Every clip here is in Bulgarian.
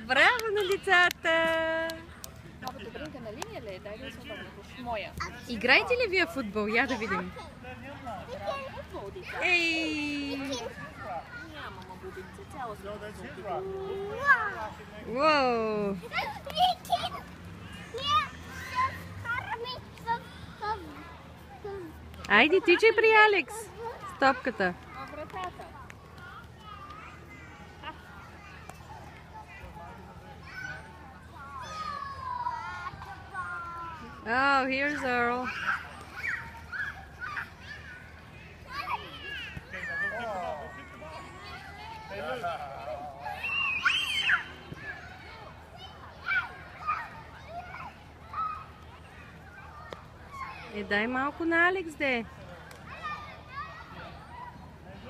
Браво на децата! Много добринка на линия ли е? Дай да се обърна. Моя. Играете ли вие футбол? Я да видим. Ей! Няма, бубинце, цяло се. Уау! Айде, тичай при Алекс с топката. Вратата. Oh, here's Earl. Дай малко на Алекс, де.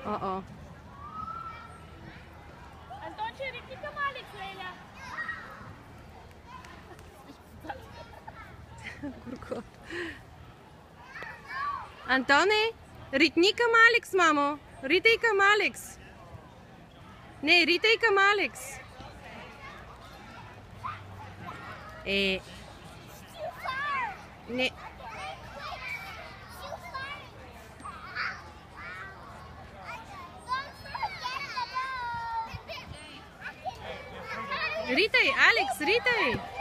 О-о. Антонче, ритни към Алекс, Леля. Горко. Антоне, ритни към Алекс, мамо. Ритай към Алекс. Не, ритай към Алекс. Не. Ритай, Алекс, ритай!